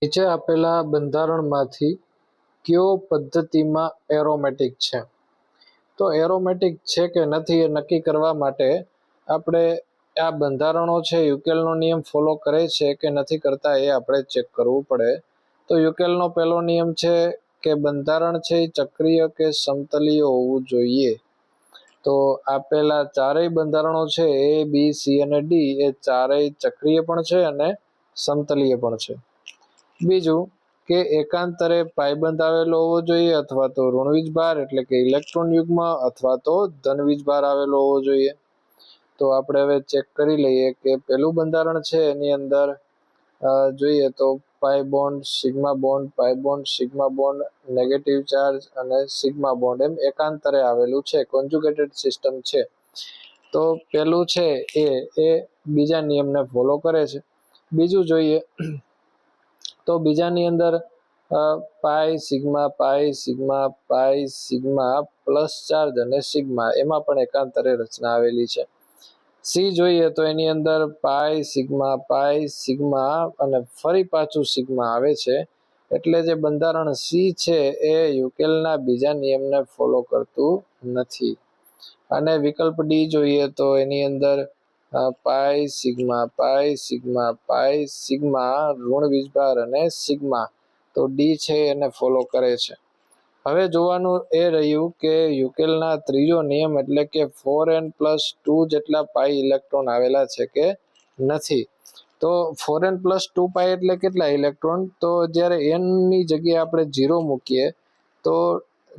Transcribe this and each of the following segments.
નીચે આપેલા બંધારણમાંથી કયો પદ્ધતિમાં એરોમેટિક છે? તો એરોમેટિક છે કે નથી એ નક્કી કરવા માટે આપણે આ બંધારણો છે યુકેલનો નિયમ ફોલો કરે છે કે નથી કરતા એ આપણે ચેક કરવું પડે. તો યુકેલનો પહેલો નિયમ છે કે બંધારણ છે એ ચક્રીય કે સમતલીય હોવું જોઈએ. તો આપેલા ચારેય બંધારણો છે એ બી, સી અને ડી એ ચારેય ચક્રીય પણ છે અને સમતલીય પણ છે. બીજું કે એકાંતરે પાયબંધ આવેલો હોવો જોઈએ અથવા તો ઋણવીજ ભાર એટલે કે ઇલેક્ટ્રોન યુગ્મ અથવા તો ધનવીજ ભાર આવેલો હોવો જોઈએ. તો આપણે હવે ચેક કરી લઈએ કે પહેલું બંધારણ છે એની અંદર જોઈએ તો pi bond, sigma bond, negative charge અને સિગ્મા બોન્ડ એમ એકાંતરે આવેલું છે, કોન્જ્યુગેટેડ સિસ્ટમ છે. તો પહેલું છે એ બીજા નિયમને ફોલો કરે છે. બીજું જોઈએ તો બીજાની અંદર પાઈ સિગ્મા પ્લસ ચાર્જ અને સિગ્મા એમાં પણ એકાંતરે રચના આવેલી છે. સી જોઈએ તો એની અંદર પાઈ સિગ્મા અને ફરી પાછું સિગ્મા આવે છે. એટલે જે બંધારણ સી છે એ યુકેલના બીજા નિયમને ફોલો કરતું નથી. અને વિકલ્પ ડી જોઈએ તો એની અંદર પાઈ સિગ્મા ઋણ વીજભાર અને સિગ્મા, તો ડી છે એને ફોલો કરે છે. હવે જોવાનું એ રહ્યું કે યુકેલના ત્રીજો નિયમ એટલે કે 4n+2 જેટલા પાઈ ઇલેક્ટ્રોન આવેલા છે કે નથી. તો 4n+2 પાઈ એટલે કેટલા ઇલેક્ટ્રોન? તો જ્યારે n ની જગ્યાએ આપણે 0 મૂકીએ તો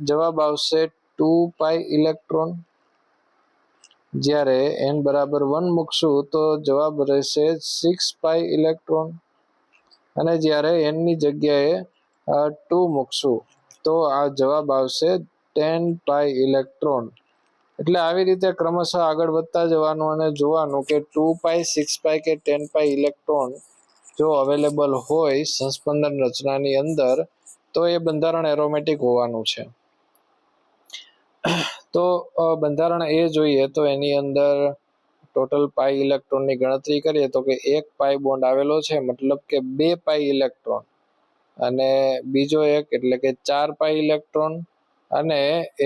જવાબ આવશે 2 પાઈ ઇલેક્ટ્રોન. જ્યારે n બરાબર 1 મૂકશું તો જવાબ રહેશે 6 પાઈ ઇલેક્ટ્રોન. અને જ્યારે n ની જગ્યાએ 2 મૂકશું તો આ જવાબ આવશે 10 પાઈ ઇલેક્ટ્રોન. એટલે આવી રીતે ક્રમશઃ આગળ વધતા જવાનું અને જોવાનું કે 2 પાઈ, 6 પાઈ કે 10 પાઈ ઇલેક્ટ્રોન જો અવેલેબલ હોય સંસ્પંદન રચનાની અંદર તો એ બંધારણ એરોમેટિક હોવાનું છે. તો બંધારણ એ જોઈએ તો એની અંદર ટોટલ પાઈ ઇલેક્ટ્રોનની ગણતરી કરીએ તો કે 1 પાઈ બોન્ડ આવેલો છે, મતલબ કે 2 પાઈ ઇલેક્ટ્રોન, અને બીજો એક એટલે કે 4 પાઈ ઇલેક્ટ્રોન, અને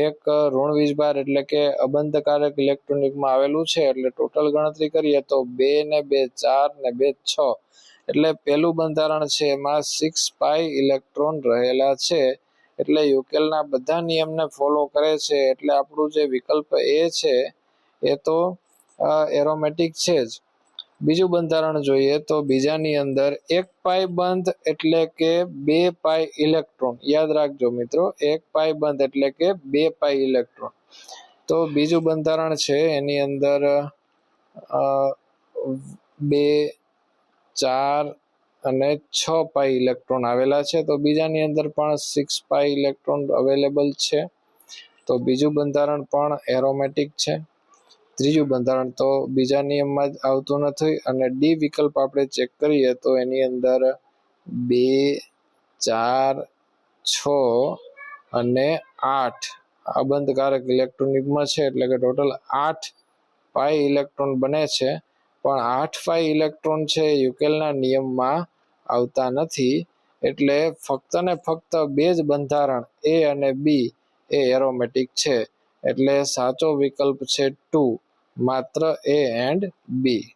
એક ઋણ વીજભાર એટલે કે અબંધકારક ઇલેક્ટ્રોન યુગ્મ આવેલું છે. એટલે ટોટલ ગણતરી કરીએ તો 2 ને 2 4 ને 2 6, એટલે પહેલું બંધારણ છે એમાં 6 પાઈ ઇલેક્ટ્રોન રહેલા છે. એટલે યુકેલના બધા નિયમને ફોલો કરે છે. એટલે આપણું જે વિકલ્પ એ છે એ તો એરોમેટિક છે જ. બીજું બંધારણ જોઈએ તો બીજાની અંદર 1 પાઈ બંધ એટલે કે 2 પાઈ ઇલેક્ટ્રોન. યાદ રાખજો મિત્રો, 1 પાઈ બંધ એટલે કે 2 પાઈ ઇલેક્ટ્રોન. તો બીજું બંધારણ છે એની અંદર 2 4 અને 6 પાઈ ઇલેક્ટ્રોન આવેલા છે. તો બીજાની અંદર પણ 6 પાઈ ઇલેક્ટ્રોન અવેલેબલ છે. તો બીજું બંધારણ પણ એરોમેટિક છે. ત્રીજું બંધારણ તો બીજા નિયમમાં જ આવતું નથી. અને ડી વિકલ્પ આપણે ચેક કરીએ તો એની અંદર 2 4 6 અને 8 અબંધકારક ઇલેક્ટ્રોન યુગ્મ છે. એટલે કે ટોટલ 8 પાઈ ઇલેક્ટ્રોન બને છે. પણ 8 પાઈ ઇલેક્ટ્રોન છે યુકેલના નિયમમાં આવતા નથી. એટલે ફક્ત ને ફક્ત બે જ બંધારણ એ અને બી એ એરોમેટિક છે. એટલે સાચો વિકલ્પ છે 2, માત્ર એ એન્ડ બી.